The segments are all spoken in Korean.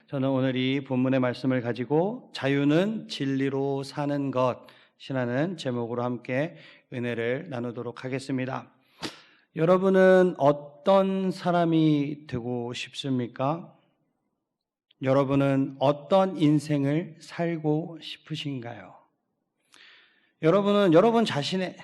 저는 오늘 이 본문의 말씀을 가지고 자유는 진리로 사는 것이라는 제목으로 함께 은혜를 나누도록 하겠습니다. 여러분은 어떤 사람이 되고 싶습니까? 여러분은 어떤 인생을 살고 싶으신가요? 여러분은 여러분 자신의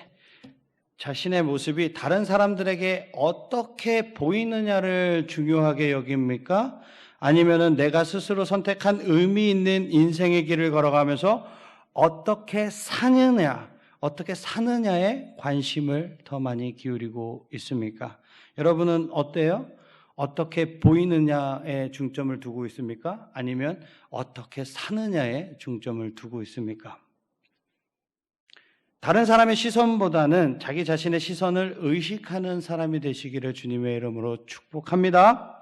모습이 다른 사람들에게 어떻게 보이느냐를 중요하게 여깁니까? 아니면은 내가 스스로 선택한 의미 있는 인생의 길을 걸어가면서 어떻게 사느냐에 관심을 더 많이 기울이고 있습니까? 여러분은 어때요? 어떻게 보이느냐에 중점을 두고 있습니까? 아니면 어떻게 사느냐에 중점을 두고 있습니까? 다른 사람의 시선보다는 자기 자신의 시선을 의식하는 사람이 되시기를 주님의 이름으로 축복합니다.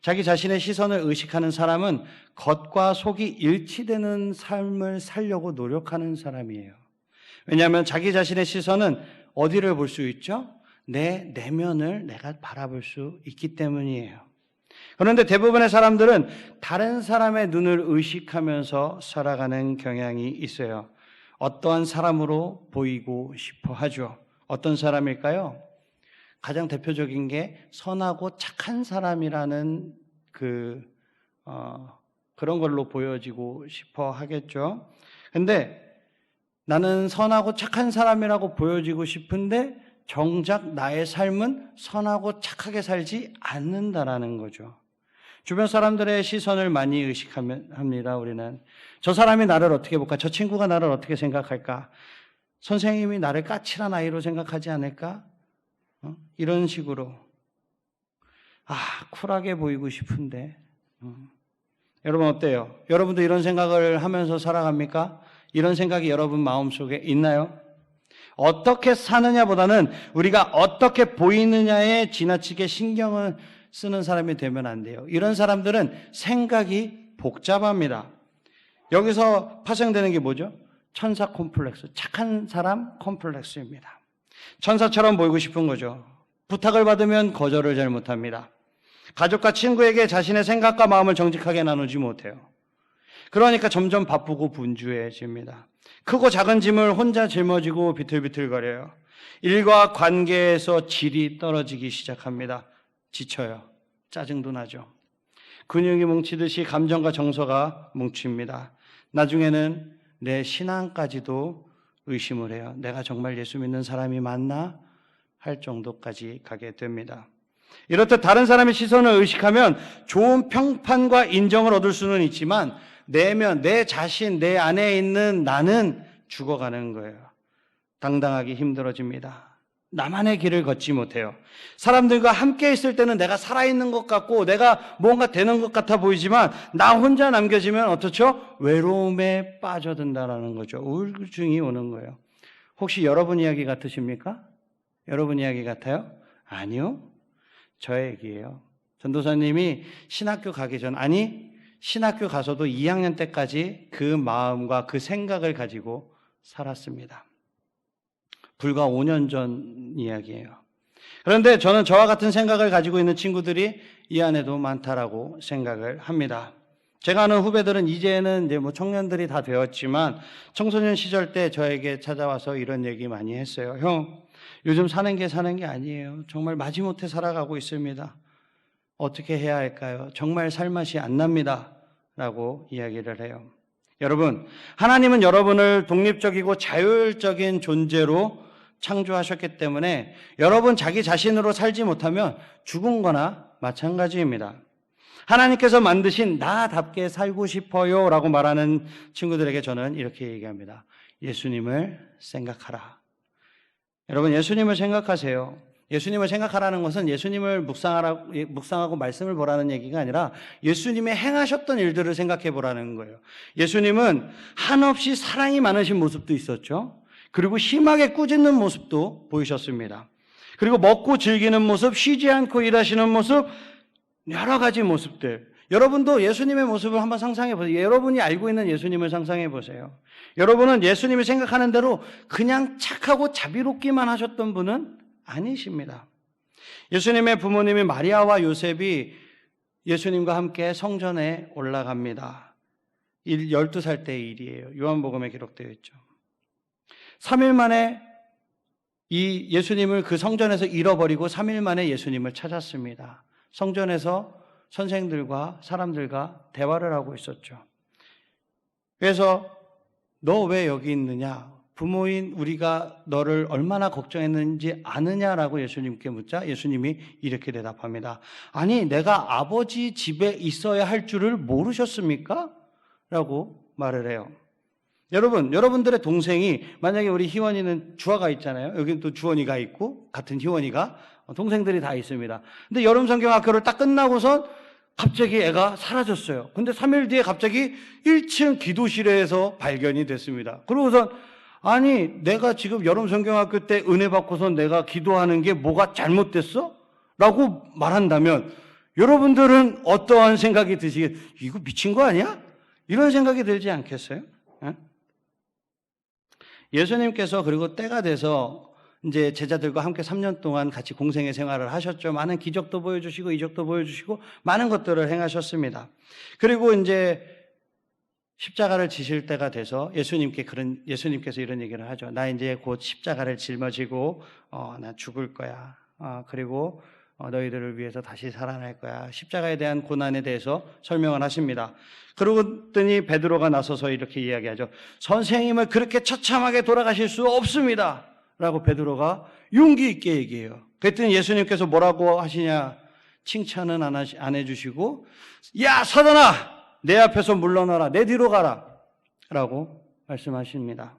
자기 자신의 시선을 의식하는 사람은 겉과 속이 일치되는 삶을 살려고 노력하는 사람이에요. 왜냐하면 자기 자신의 시선은 어디를 볼 수 있죠? 내 내면을 내가 바라볼 수 있기 때문이에요. 그런데 대부분의 사람들은 다른 사람의 눈을 의식하면서 살아가는 경향이 있어요. 어떠한 사람으로 보이고 싶어 하죠. 어떤 사람일까요? 가장 대표적인 게 선하고 착한 사람이라는 그런 걸로 보여지고 싶어 하겠죠. 근데 나는 선하고 착한 사람이라고 보여지고 싶은데 정작 나의 삶은 선하고 착하게 살지 않는다라는 거죠. 주변 사람들의 시선을 많이 의식합니다. 우리는 저 사람이 나를 어떻게 볼까? 저 친구가 나를 어떻게 생각할까? 선생님이 나를 까칠한 아이로 생각하지 않을까? 이런 식으로 쿨하게 보이고 싶은데 여러분 어때요? 여러분도 이런 생각을 하면서 살아갑니까? 이런 생각이 여러분 마음속에 있나요? 어떻게 사느냐보다는 우리가 어떻게 보이느냐에 지나치게 신경을 쓰는 사람이 되면 안 돼요. 이런 사람들은 생각이 복잡합니다. 여기서 파생되는 게 뭐죠? 천사 콤플렉스, 착한 사람 콤플렉스입니다. 천사처럼 보이고 싶은 거죠. 부탁을 받으면 거절을 잘 못합니다. 가족과 친구에게 자신의 생각과 마음을 정직하게 나누지 못해요. 그러니까 점점 바쁘고 분주해집니다. 크고 작은 짐을 혼자 짊어지고 비틀비틀거려요. 일과 관계에서 질이 떨어지기 시작합니다. 지쳐요. 짜증도 나죠. 근육이 뭉치듯이 감정과 정서가 뭉칩니다. 나중에는 내 신앙까지도 의심을 해요. 내가 정말 예수 믿는 사람이 맞나? 할 정도까지 가게 됩니다. 이렇듯 다른 사람의 시선을 의식하면 좋은 평판과 인정을 얻을 수는 있지만 내면, 내 자신, 내 안에 있는 나는 죽어가는 거예요. 당당하기 힘들어집니다. 나만의 길을 걷지 못해요. 사람들과 함께 있을 때는 내가 살아있는 것 같고 내가 뭔가 되는 것 같아 보이지만 나 혼자 남겨지면 어떻죠? 외로움에 빠져든다라는 거죠. 우울증이 오는 거예요. 혹시 여러분 이야기 같으십니까? 여러분 이야기 같아요? 아니요. 저의 얘기예요. 전도사님이 신학교 가기 전, 신학교 가서도 2학년 때까지 그 마음과 그 생각을 가지고 살았습니다. 불과 5년 전 이야기예요. 그런데 저는 저와 같은 생각을 가지고 있는 친구들이 이 안에도 많다라고 생각을 합니다. 제가 아는 후배들은 이제는 이제 청년들이 다 되었지만 청소년 시절 때 저에게 찾아와서 이런 얘기 많이 했어요. 형, 요즘 사는 게 아니에요. 정말 마지못해 살아가고 있습니다. 어떻게 해야 할까요? 정말 살맛이 안 납니다. 라고 이야기를 해요. 여러분, 하나님은 여러분을 독립적이고 자율적인 존재로 창조하셨기 때문에 여러분 자기 자신으로 살지 못하면 죽은 거나 마찬가지입니다. 하나님께서 만드신 나답게 살고 싶어요 라고 말하는 친구들에게 저는 이렇게 얘기합니다. 예수님을 생각하라. 여러분, 예수님을 생각하세요. 예수님을 생각하라는 것은 예수님을 묵상하고 말씀을 보라는 얘기가 아니라 예수님의 행하셨던 일들을 생각해 보라는 거예요. 예수님은 한없이 사랑이 많으신 모습도 있었죠. 그리고 심하게 꾸짖는 모습도 보이셨습니다. 그리고 먹고 즐기는 모습, 쉬지 않고 일하시는 모습, 여러 가지 모습들. 여러분도 예수님의 모습을 한번 상상해 보세요. 여러분이 알고 있는 예수님을 상상해 보세요. 여러분은 예수님이 생각하는 대로 그냥 착하고 자비롭기만 하셨던 분은 아니십니다. 예수님의 부모님이 마리아와 요셉이 예수님과 함께 성전에 올라갑니다. 12살 때의 일이에요. 요한복음에 기록되어 있죠. 3일 만에 이 예수님을 그 성전에서 잃어버리고 3일 만에 예수님을 찾았습니다. 성전에서 선생들과 사람들과 대화를 하고 있었죠. 그래서 너 왜 여기 있느냐? 부모인 우리가 너를 얼마나 걱정했는지 아느냐라고 예수님께 묻자 예수님이 이렇게 대답합니다. 아니, 내가 아버지 집에 있어야 할 줄을 모르셨습니까? 라고 말을 해요. 여러분들의 동생이, 만약에 우리 희원이는 주아가 있잖아요. 여기는 또 주원이가 있고 같은 희원이가, 동생들이 다 있습니다. 근데 여름 성경학교를 딱 끝나고선 갑자기 애가 사라졌어요. 근데 3일 뒤에 갑자기 1층 기도실에서 발견이 됐습니다. 그러고선 아니, 내가 지금 여름 성경학교 때 은혜 받고선 내가 기도하는 게 뭐가 잘못됐어? 라고 말한다면 여러분들은 어떠한 생각이 드시겠어요? 이거 미친 거 아니야? 이런 생각이 들지 않겠어요? 예수님께서 그리고 때가 돼서 이제 제자들과 함께 3년 동안 같이 공생의 생활을 하셨죠. 많은 기적도 보여주시고 이적도 보여주시고 많은 것들을 행하셨습니다. 그리고 이제 십자가를 지실 때가 돼서 예수님께서 이런 얘기를 하죠. 나 이제 곧 십자가를 짊어지고 나 죽을 거야. 그리고 너희들을 위해서 다시 살아날 거야. 십자가에 대한 고난에 대해서 설명을 하십니다. 그러더니 베드로가 나서서 이렇게 이야기하죠. 선생님을 그렇게 처참하게 돌아가실 수 없습니다. 라고 베드로가 용기 있게 얘기해요. 그랬더니 예수님께서 뭐라고 하시냐? 칭찬은 안 해주시고, 야, 사단아! 내 앞에서 물러나라. 내 뒤로 가라. 라고 말씀하십니다.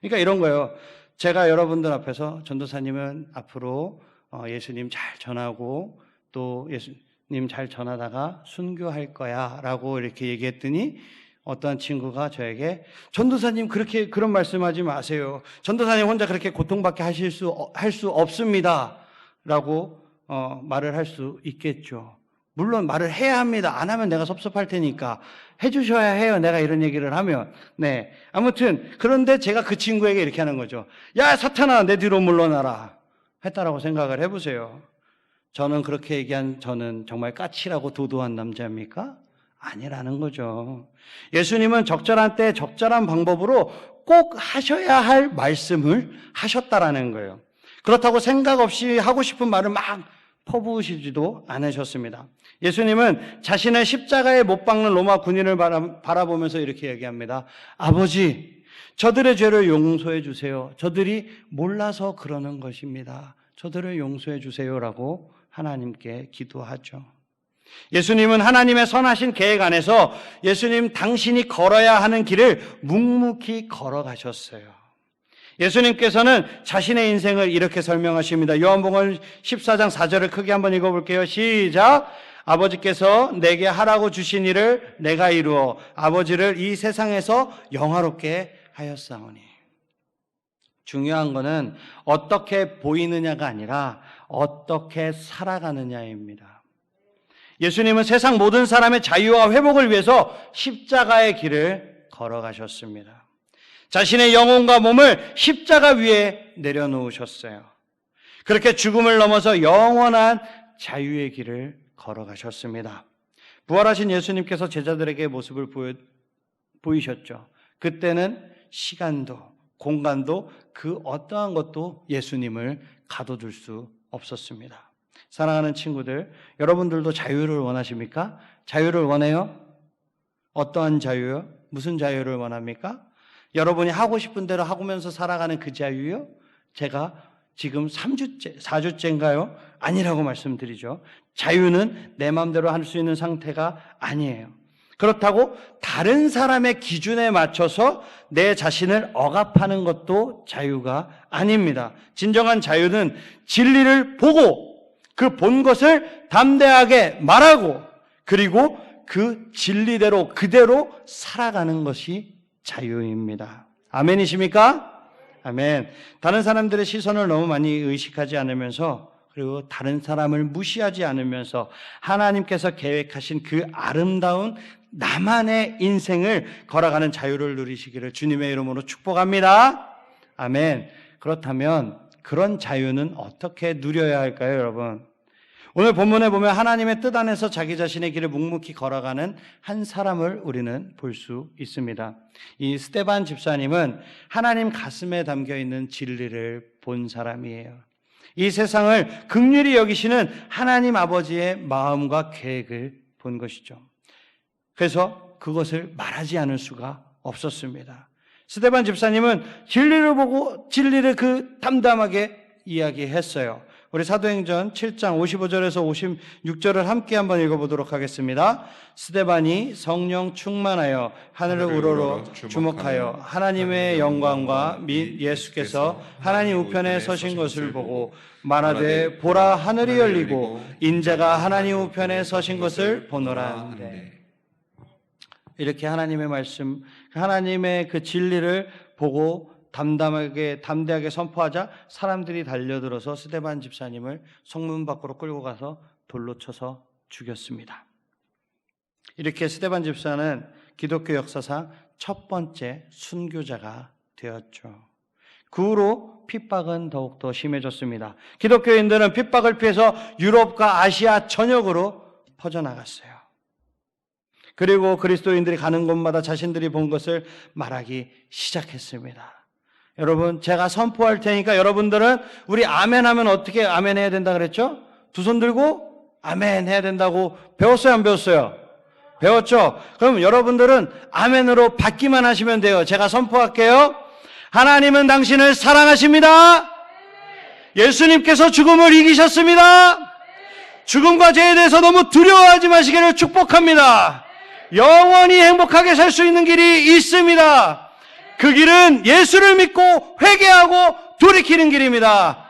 그러니까 이런 거예요. 제가 여러분들 앞에서 전도사님은 앞으로 예수님 잘 전하고 또 예수님 잘 전하다가 순교할 거야 라고 이렇게 얘기했더니 어떠한 친구가 저에게 전도사님 그런 말씀하지 마세요. 전도사님 혼자 그렇게 고통받게 할 수 없습니다. 라고 말을 할 수 있겠죠. 물론 말을 해야 합니다. 안 하면 내가 섭섭할 테니까 해주셔야 해요. 내가 이런 얘기를 하면. 네. 아무튼 그런데 제가 그 친구에게 이렇게 하는 거죠. 야, 사탄아, 내 뒤로 물러나라. 했다라고 생각을 해보세요. 저는 그렇게 얘기한 저는 정말 까칠하고 도도한 남자입니까? 아니라는 거죠. 예수님은 적절한 때 적절한 방법으로 꼭 하셔야 할 말씀을 하셨다라는 거예요. 그렇다고 생각 없이 하고 싶은 말을 막 퍼부으시지도 않으셨습니다. 예수님은 자신의 십자가에 못 박는 로마 군인을 바라보면서 이렇게 얘기합니다. 아버지, 저들의 죄를 용서해 주세요. 저들이 몰라서 그러는 것입니다. 저들을 용서해 주세요라고 하나님께 기도하죠. 예수님은 하나님의 선하신 계획 안에서 예수님 당신이 걸어야 하는 길을 묵묵히 걸어가셨어요. 예수님께서는 자신의 인생을 이렇게 설명하십니다. 요한복음 14장 4절을 크게 한번 읽어볼게요. 시작! 아버지께서 내게 하라고 주신 일을 내가 이루어 아버지를 이 세상에서 영화롭게 하였사오니. 중요한 거는 어떻게 보이느냐가 아니라 어떻게 살아가느냐입니다. 예수님은 세상 모든 사람의 자유와 회복을 위해서 십자가의 길을 걸어가셨습니다. 자신의 영혼과 몸을 십자가 위에 내려놓으셨어요. 그렇게 죽음을 넘어서 영원한 자유의 길을 걸어가셨습니다. 부활하신 예수님께서 제자들에게 모습을 보이셨죠. 그때는 시간도 공간도 그 어떠한 것도 예수님을 가둬둘 수 없었습니다. 사랑하는 친구들, 여러분들도 자유를 원하십니까? 자유를 원해요? 어떠한 자유요? 무슨 자유를 원합니까? 여러분이 하고 싶은 대로 하면서 살아가는 그 자유요? 제가 지금 3주째, 4주째인가요? 아니라고 말씀드리죠. 자유는 내 마음대로 할 수 있는 상태가 아니에요. 그렇다고 다른 사람의 기준에 맞춰서 내 자신을 억압하는 것도 자유가 아닙니다. 진정한 자유는 진리를 보고 그 본 것을 담대하게 말하고 그리고 그 진리대로 그대로 살아가는 것이 자유입니다. 아멘이십니까? 아멘. 다른 사람들의 시선을 너무 많이 의식하지 않으면서 그리고 다른 사람을 무시하지 않으면서 하나님께서 계획하신 그 아름다운 나만의 인생을 걸어가는 자유를 누리시기를 주님의 이름으로 축복합니다. 아멘. 그렇다면 그런 자유는 어떻게 누려야 할까요, 여러분? 오늘 본문에 보면 하나님의 뜻 안에서 자기 자신의 길을 묵묵히 걸어가는 한 사람을 우리는 볼 수 있습니다. 이 스데반 집사님은 하나님 가슴에 담겨 있는 진리를 본 사람이에요. 이 세상을 긍휼히 여기시는 하나님 아버지의 마음과 계획을 본 것이죠. 그래서 그것을 말하지 않을 수가 없었습니다. 스데반 집사님은 진리를 보고 진리를 담담하게 이야기했어요. 우리 사도행전 7장 55절에서 56절을 함께 한번 읽어보도록 하겠습니다. 스데반이 성령 충만하여 하늘을 우러러 주목하여 하나님의 영광과 및 예수께서 하나님 우편에 서신 것을 보고 말하되 보라 하늘이 열리고 인자가 하나님 우편에 서신 것을 보노라. 이렇게 하나님의 말씀, 하나님의 그 진리를 보고 담대하게 선포하자 사람들이 달려들어서 스데반 집사님을 성문 밖으로 끌고 가서 돌로 쳐서 죽였습니다. 이렇게 스데반 집사는 기독교 역사상 첫 번째 순교자가 되었죠. 그 후로 핍박은 더욱더 심해졌습니다. 기독교인들은 핍박을 피해서 유럽과 아시아 전역으로 퍼져나갔어요. 그리고 그리스도인들이 가는 곳마다 자신들이 본 것을 말하기 시작했습니다. 여러분, 제가 선포할 테니까 여러분들은 우리 아멘 하면 어떻게 아멘 해야 된다 그랬죠? 두 손 들고 아멘 해야 된다고 배웠어요, 안 배웠어요? 배웠죠? 그럼 여러분들은 아멘으로 받기만 하시면 돼요. 제가 선포할게요. 하나님은 당신을 사랑하십니다. 예수님께서 죽음을 이기셨습니다. 죽음과 죄에 대해서 너무 두려워하지 마시기를 축복합니다. 영원히 행복하게 살 수 있는 길이 있습니다. 그 길은 예수를 믿고 회개하고 돌이키는 길입니다.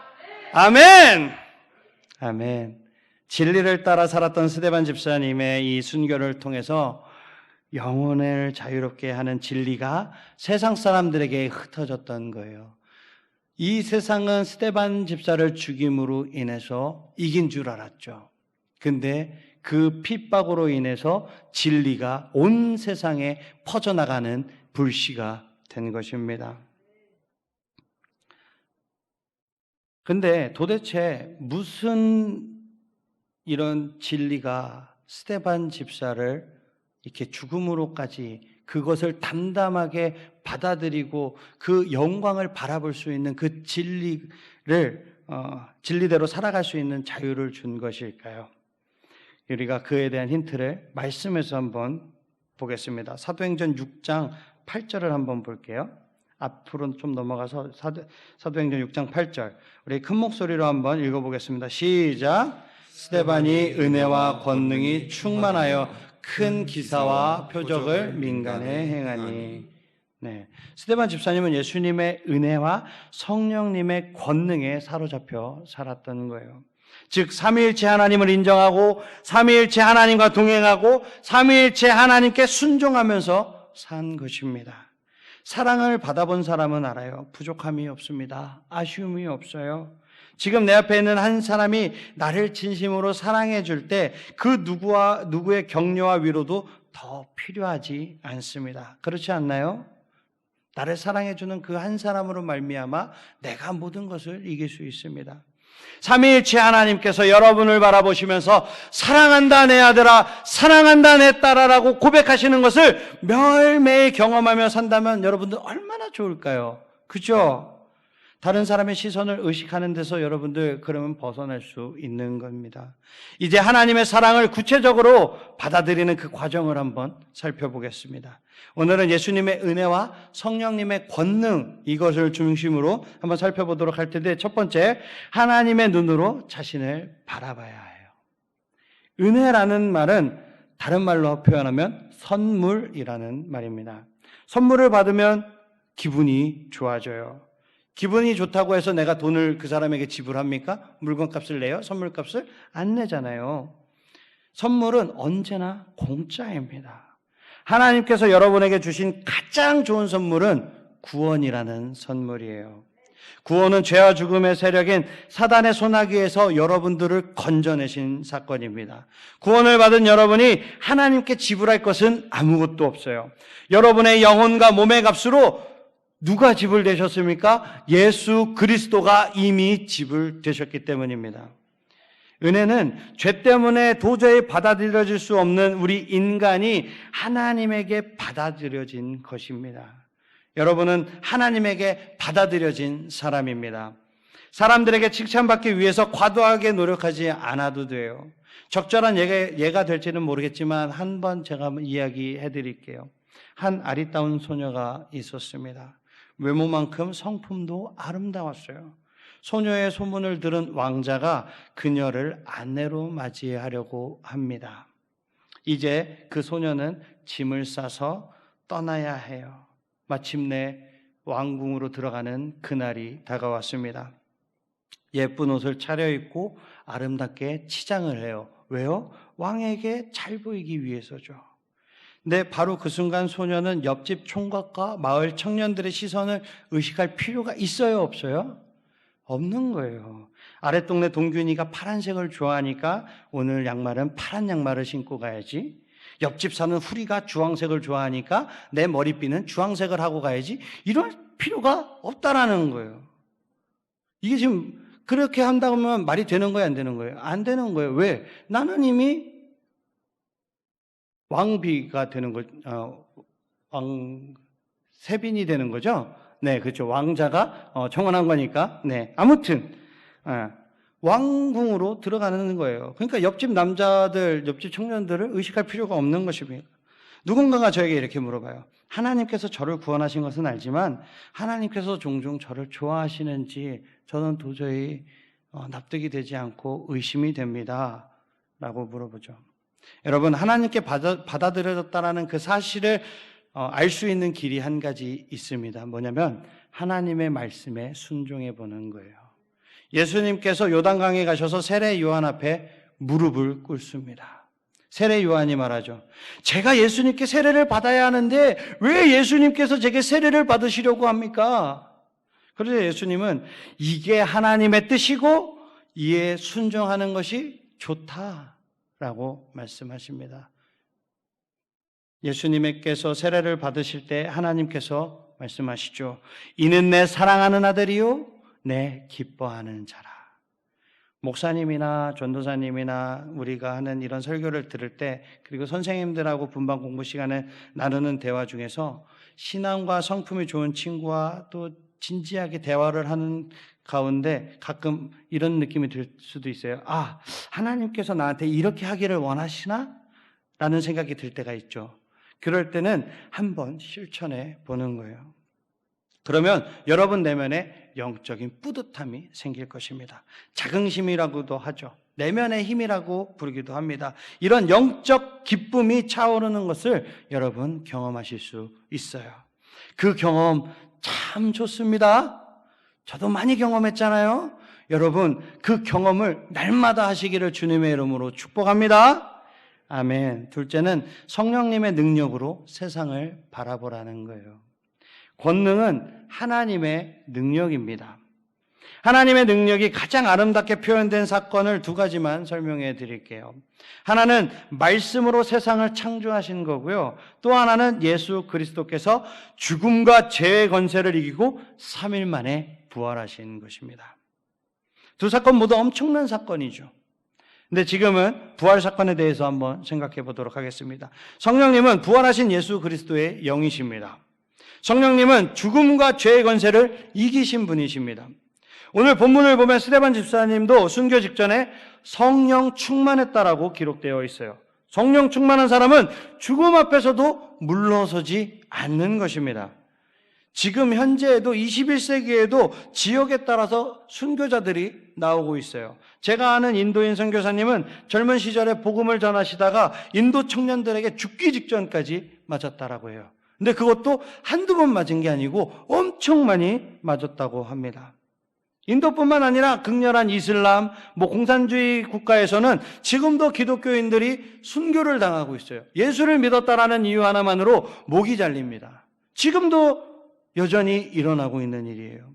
아멘. 아멘. 진리를 따라 살았던 스데반 집사님의 이 순교를 통해서 영혼을 자유롭게 하는 진리가 세상 사람들에게 흩어졌던 거예요. 이 세상은 스데반 집사를 죽임으로 인해서 이긴 줄 알았죠. 근데 그 핍박으로 인해서 진리가 온 세상에 퍼져나가는 불씨가 된 것입니다. 근데 도대체 무슨 이런 진리가 스데반 집사를 이렇게 죽음으로까지 그것을 담담하게 받아들이고 그 영광을 바라볼 수 있는 그 진리대로 살아갈 수 있는 자유를 준 것일까요? 우리가 그에 대한 힌트를 말씀에서 한번 보겠습니다. 사도행전 6장 8절을 한번 볼게요. 앞으로 좀 넘어가서 사도행전 6장 8절 우리 큰 목소리로 한번 읽어보겠습니다. 시작. 스데반이 은혜와 권능이 충만하여 큰 기사와 표적을 민간에 행하니. 네, 스데반 집사님은 예수님의 은혜와 성령님의 권능에 사로잡혀 살았던 거예요. 즉 삼위일체 하나님을 인정하고 삼위일체 하나님과 동행하고 삼위일체 하나님께 순종하면서 산 것입니다. 사랑을 받아본 사람은 알아요. 부족함이 없습니다. 아쉬움이 없어요. 지금 내 앞에 있는 한 사람이 나를 진심으로 사랑해 줄 때 그 누구의 격려와 위로도 더 필요하지 않습니다. 그렇지 않나요? 나를 사랑해 주는 그 한 사람으로 말미암아 내가 모든 것을 이길 수 있습니다. 삼위일체 하나님께서 여러분을 바라보시면서 사랑한다 내 아들아, 사랑한다 내 딸아라고 고백하시는 것을 매일매일 경험하며 산다면 여러분들 얼마나 좋을까요? 그죠? 다른 사람의 시선을 의식하는 데서 여러분들 그러면 벗어날 수 있는 겁니다. 이제 하나님의 사랑을 구체적으로 받아들이는 그 과정을 한번 살펴보겠습니다. 오늘은 예수님의 은혜와 성령님의 권능, 이것을 중심으로 한번 살펴보도록 할 텐데, 첫 번째, 하나님의 눈으로 자신을 바라봐야 해요. 은혜라는 말은 다른 말로 표현하면 선물이라는 말입니다. 선물을 받으면 기분이 좋아져요. 기분이 좋다고 해서 내가 돈을 그 사람에게 지불합니까? 물건값을 내요? 선물값을? 안 내잖아요. 선물은 언제나 공짜입니다. 하나님께서 여러분에게 주신 가장 좋은 선물은 구원이라는 선물이에요. 구원은 죄와 죽음의 세력인 사단의 손아귀에서 여러분들을 건져내신 사건입니다. 구원을 받은 여러분이 하나님께 지불할 것은 아무것도 없어요. 여러분의 영혼과 몸의 값으로 누가 지불되셨습니까? 예수 그리스도가 이미 지불되셨기 때문입니다. 은혜는 죄 때문에 도저히 받아들여질 수 없는 우리 인간이 하나님에게 받아들여진 것입니다. 여러분은 하나님에게 받아들여진 사람입니다. 사람들에게 칭찬받기 위해서 과도하게 노력하지 않아도 돼요. 적절한 예가 될지는 모르겠지만 한번 제가 이야기해 드릴게요. 한 아리따운 소녀가 있었습니다. 외모만큼 성품도 아름다웠어요. 소녀의 소문을 들은 왕자가 그녀를 아내로 맞이하려고 합니다. 이제 그 소녀는 짐을 싸서 떠나야 해요. 마침내 왕궁으로 들어가는 그날이 다가왔습니다. 예쁜 옷을 차려입고 아름답게 치장을 해요. 왜요? 왕에게 잘 보이기 위해서죠. 근데 바로 그 순간 소녀는 옆집 총각과 마을 청년들의 시선을 의식할 필요가 있어요? 없어요? 없는 거예요. 아랫동네 동균이가 파란색을 좋아하니까 오늘 양말은 파란 양말을 신고 가야지. 옆집 사는 후리가 주황색을 좋아하니까 내 머리핀은 주황색을 하고 가야지. 이럴 필요가 없다라는 거예요. 이게 지금 그렇게 한다면 말이 되는 거예요? 안 되는 거예요? 안 되는 거예요. 왜? 나는 이미 왕비가 되는 세빈이 되는 거죠? 네, 그렇죠. 왕자가 청혼한 거니까. 네, 아무튼 왕궁으로 들어가는 거예요. 그러니까 옆집 남자들, 옆집 청년들을 의식할 필요가 없는 것입니다. 누군가가 저에게 이렇게 물어봐요. 하나님께서 저를 구원하신 것은 알지만 하나님께서 종종 저를 좋아하시는지 저는 도저히 납득이 되지 않고 의심이 됩니다. 라고 물어보죠. 여러분, 하나님께 받아들여졌다는 그 사실을 알 수 있는 길이 한 가지 있습니다. 뭐냐면 하나님의 말씀에 순종해 보는 거예요. 예수님께서 요단강에 가셔서 세례 요한 앞에 무릎을 꿇습니다. 세례 요한이 말하죠. 제가 예수님께 세례를 받아야 하는데 왜 예수님께서 제게 세례를 받으시려고 합니까? 그래서 예수님은 이게 하나님의 뜻이고 이에 순종하는 것이 좋다라고 말씀하십니다. 예수님께서 세례를 받으실 때 하나님께서 말씀하시죠. 이는 내 사랑하는 아들이요 내 기뻐하는 자라. 목사님이나 전도사님이나 우리가 하는 이런 설교를 들을 때 그리고 선생님들하고 분반 공부 시간에 나누는 대화 중에서 신앙과 성품이 좋은 친구와 또 진지하게 대화를 하는 가운데 가끔 이런 느낌이 들 수도 있어요. 아, 하나님께서 나한테 이렇게 하기를 원하시나? 라는 생각이 들 때가 있죠. 그럴 때는 한번 실천해 보는 거예요. 그러면 여러분 내면에 영적인 뿌듯함이 생길 것입니다. 자긍심이라고도 하죠. 내면의 힘이라고 부르기도 합니다. 이런 영적 기쁨이 차오르는 것을 여러분 경험하실 수 있어요. 그 경험 참 좋습니다. 저도 많이 경험했잖아요. 여러분 그 경험을 날마다 하시기를 주님의 이름으로 축복합니다. 아멘. 둘째는 성령님의 능력으로 세상을 바라보라는 거예요. 권능은 하나님의 능력입니다. 하나님의 능력이 가장 아름답게 표현된 사건을 두 가지만 설명해 드릴게요. 하나는 말씀으로 세상을 창조하신 거고요. 또 하나는 예수 그리스도께서 죽음과 죄의 권세를 이기고 3일 만에 부활하신 것입니다. 두 사건 모두 엄청난 사건이죠. 근데 지금은 부활 사건에 대해서 한번 생각해 보도록 하겠습니다. 성령님은 부활하신 예수 그리스도의 영이십니다. 성령님은 죽음과 죄의 권세를 이기신 분이십니다. 오늘 본문을 보면 스데반 집사님도 순교 직전에 성령 충만했다라고 기록되어 있어요. 성령 충만한 사람은 죽음 앞에서도 물러서지 않는 것입니다. 지금 현재에도 21세기에도 지역에 따라서 순교자들이 나오고 있어요. 제가 아는 인도인 선교사님은 젊은 시절에 복음을 전하시다가 인도 청년들에게 죽기 직전까지 맞았다라고 해요. 근데 그것도 한두 번 맞은 게 아니고 엄청 많이 맞았다고 합니다. 인도뿐만 아니라 극렬한 이슬람, 공산주의 국가에서는 지금도 기독교인들이 순교를 당하고 있어요. 예수를 믿었다라는 이유 하나만으로 목이 잘립니다. 지금도 여전히 일어나고 있는 일이에요.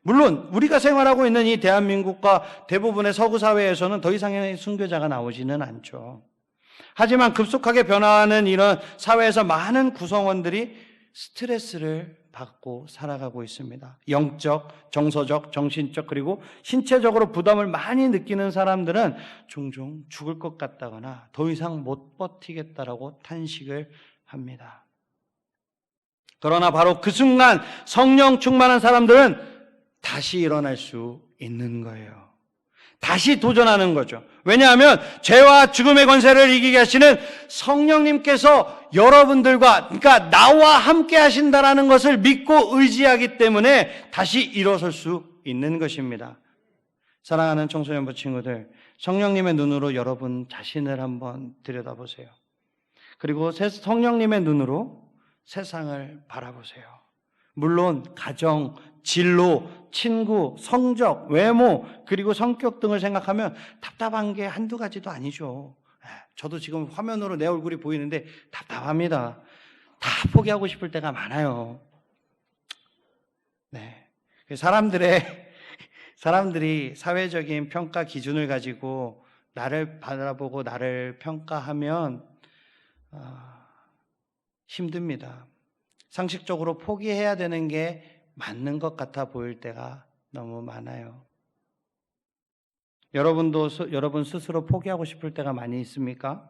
물론 우리가 생활하고 있는 이 대한민국과 대부분의 서구 사회에서는 더 이상의 순교자가 나오지는 않죠. 하지만 급속하게 변화하는 이런 사회에서 많은 구성원들이 스트레스를 받고 살아가고 있습니다. 영적, 정서적, 정신적 그리고 신체적으로 부담을 많이 느끼는 사람들은 종종 죽을 것 같다거나 더 이상 못 버티겠다라고 탄식을 합니다. 그러나 바로 그 순간 성령 충만한 사람들은 다시 일어날 수 있는 거예요. 다시 도전하는 거죠. 왜냐하면 죄와 죽음의 권세를 이기게 하시는 성령님께서 여러분들과, 그러니까 나와 함께 하신다라는 것을 믿고 의지하기 때문에 다시 일어설 수 있는 것입니다. 사랑하는 청소년부 친구들, 성령님의 눈으로 여러분 자신을 한번 들여다보세요. 그리고 성령님의 눈으로 세상을 바라보세요. 물론 가정, 진로, 친구, 성적, 외모, 그리고 성격 등을 생각하면 답답한 게 한두 가지도 아니죠. 저도 지금 화면으로 내 얼굴이 보이는데 답답합니다. 다 포기하고 싶을 때가 많아요. 네. 사람들이 사회적인 평가 기준을 가지고 나를 바라보고 나를 평가하면 힘듭니다. 상식적으로 포기해야 되는 게 맞는 것 같아 보일 때가 너무 많아요. 여러분도 여러분 스스로 포기하고 싶을 때가 많이 있습니까?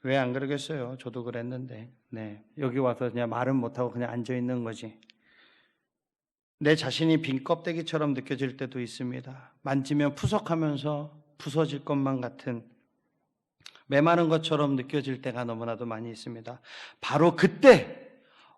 왜 안 그러겠어요? 저도 그랬는데. 네. 여기 와서 그냥 말은 못하고 그냥 앉아 있는 거지. 내 자신이 빈 껍데기처럼 느껴질 때도 있습니다. 만지면 푸석하면서 부서질 것만 같은 메마른 것처럼 느껴질 때가 너무나도 많이 있습니다. 바로 그때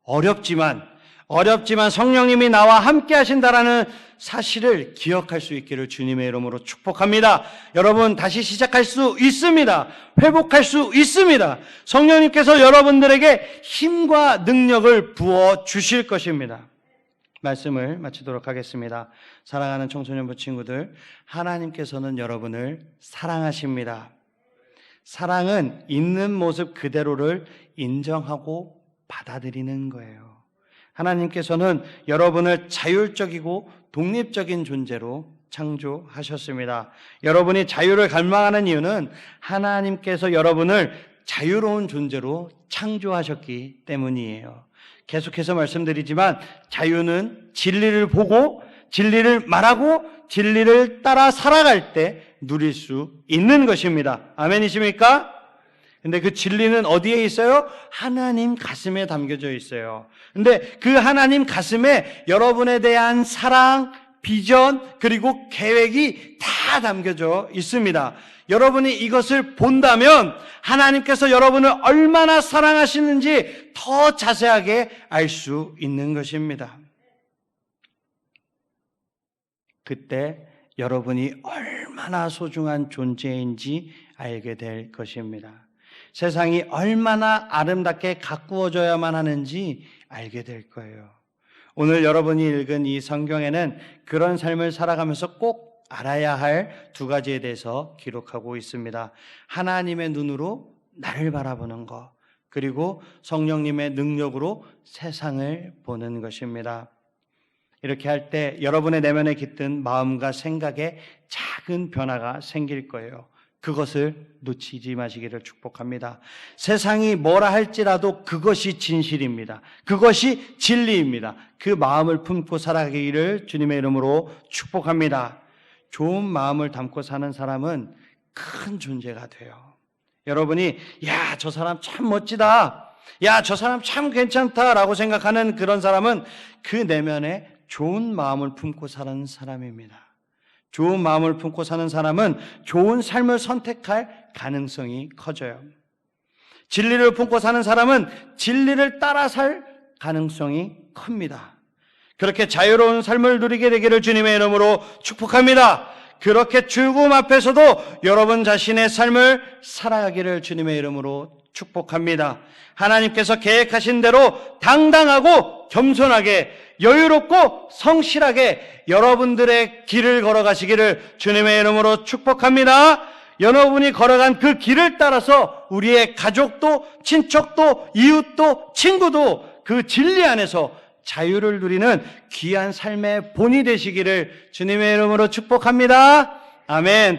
어렵지만 성령님이 나와 함께 하신다라는 사실을 기억할 수 있기를 주님의 이름으로 축복합니다. 여러분 다시 시작할 수 있습니다. 회복할 수 있습니다. 성령님께서 여러분들에게 힘과 능력을 부어 주실 것입니다. 말씀을 마치도록 하겠습니다. 사랑하는 청소년부 친구들, 하나님께서는 여러분을 사랑하십니다. 사랑은 있는 모습 그대로를 인정하고 받아들이는 거예요. 하나님께서는 여러분을 자율적이고 독립적인 존재로 창조하셨습니다. 여러분이 자유를 갈망하는 이유는 하나님께서 여러분을 자유로운 존재로 창조하셨기 때문이에요. 계속해서 말씀드리지만 자유는 진리를 보고 진리를 말하고 진리를 따라 살아갈 때 누릴 수 있는 것입니다. 아멘이십니까? 근데 그 진리는 어디에 있어요? 하나님 가슴에 담겨져 있어요. 근데 그 하나님 가슴에 여러분에 대한 사랑, 비전, 그리고 계획이 다 담겨져 있습니다. 여러분이 이것을 본다면 하나님께서 여러분을 얼마나 사랑하시는지 더 자세하게 알 수 있는 것입니다. 그때 여러분이 얼마나 소중한 존재인지 알게 될 것입니다. 세상이 얼마나 아름답게 가꾸어져야만 하는지 알게 될 거예요. 오늘 여러분이 읽은 이 성경에는 그런 삶을 살아가면서 꼭 알아야 할 두 가지에 대해서 기록하고 있습니다. 하나님의 눈으로 나를 바라보는 것, 그리고 성령님의 능력으로 세상을 보는 것입니다. 이렇게 할 때 여러분의 내면에 깃든 마음과 생각에 작은 변화가 생길 거예요. 그것을 놓치지 마시기를 축복합니다. 세상이 뭐라 할지라도 그것이 진실입니다. 그것이 진리입니다. 그 마음을 품고 살아가기를 주님의 이름으로 축복합니다. 좋은 마음을 담고 사는 사람은 큰 존재가 돼요. 여러분이 야, 저 사람 참 멋지다. 야, 저 사람 참 괜찮다라고 생각하는 그런 사람은 그 내면에 좋은 마음을 품고 사는 사람입니다. 좋은 마음을 품고 사는 사람은 좋은 삶을 선택할 가능성이 커져요. 진리를 품고 사는 사람은 진리를 따라 살 가능성이 큽니다. 그렇게 자유로운 삶을 누리게 되기를 주님의 이름으로 축복합니다. 그렇게 죽음 앞에서도 여러분 자신의 삶을 살아가기를 주님의 이름으로 축복합니다. 하나님께서 계획하신 대로 당당하고 겸손하게 여유롭고 성실하게 여러분들의 길을 걸어가시기를 주님의 이름으로 축복합니다. 여러분이 걸어간 그 길을 따라서 우리의 가족도 친척도 이웃도 친구도 그 진리 안에서 자유를 누리는 귀한 삶의 본이 되시기를 주님의 이름으로 축복합니다. 아멘.